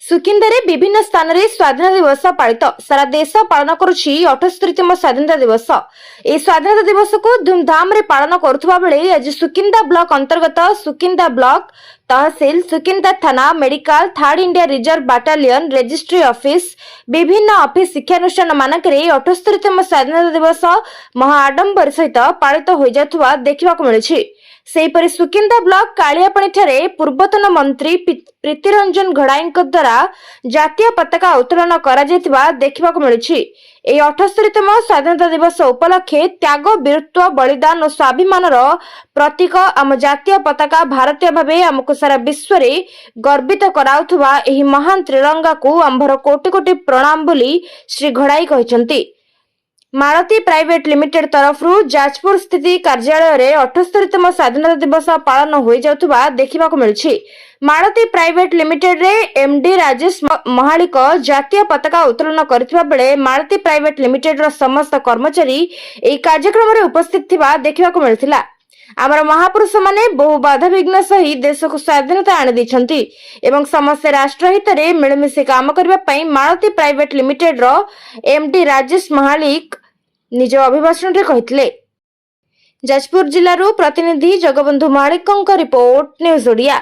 सुकिंदारे विभिन्न स्थान रे स्वाधीनता दिवस पालित सारा देश पालन करुछि 78तम स्वाधीनता दिवस। ए स्वाधीनता दिवस को धूमधाम रे पालन करुवा बेले आज सुकिंदा ब्लॉक अंतर्गत सुकिंदा ब्लॉक तहसील सुकिंदा थाना medical third India reserve battalion registry office विभिन्न ऑफिस शिक्षानुष्ठान मानकरे 78तम स्वाधीनता दिवस महाआडंबर सहित पालित हो जाथुवा देखिबा को मिलुछि। सेहीपरि सुकिंदा ब्लॉक कालियापाणी ठारे पूर्वतन मंत्री प्रीतिरंजन घड़ाई द्वारा जातीय पताका उत्तोलन करा जायतिबा देखिबाको मिलुछि। एही 78तम स्वाधीनता दिवस उपलक्षे त्याग वीरत्व बलिदान और स्वाभिमानर प्रतीक आम जातीय पताका भारतीय भावे आमको सारा विश्व रे गर्वित कराउथुबा एही महान त्रिरंगा को आंभर कोटि कोटि प्रणाम बोली श्री घड़ाई कहिसंती। मालती प्राइवेट लिमिटेड तरफ जाजपुर स्थित कार्यालय रे 78तम स्वाधीनता दिवस पालन हो जाउथुबा देखिबाको मिलुछि। मालती प्राइवेट लिमिटेड रे एमडी राजेश महालिक जातीय पताका उत्तोलन करथिबा बेले मालती प्राइवेट लिमिटेड रो समस्त कर्मचारी एही कार्यक्रम रे उपस्थित थिबा देखिबाको मिलथिला। आमर महापुरुष माने बहु बाधा विघ्न सही देश को स्वाधीनता आनि दैछंती एवं समस्त राष्ट्रहित रे मिलमिशि काम करबा पई मालती प्राइवेट लिमिटेड रो एमडी राजेश महालिक निज अभिभाषण रे कहितले। जाजपुर जिल्लारू प्रतिनिधि जगबंधु महालिकଙ୍କ रिपोर्ट न्यूज ओडिया।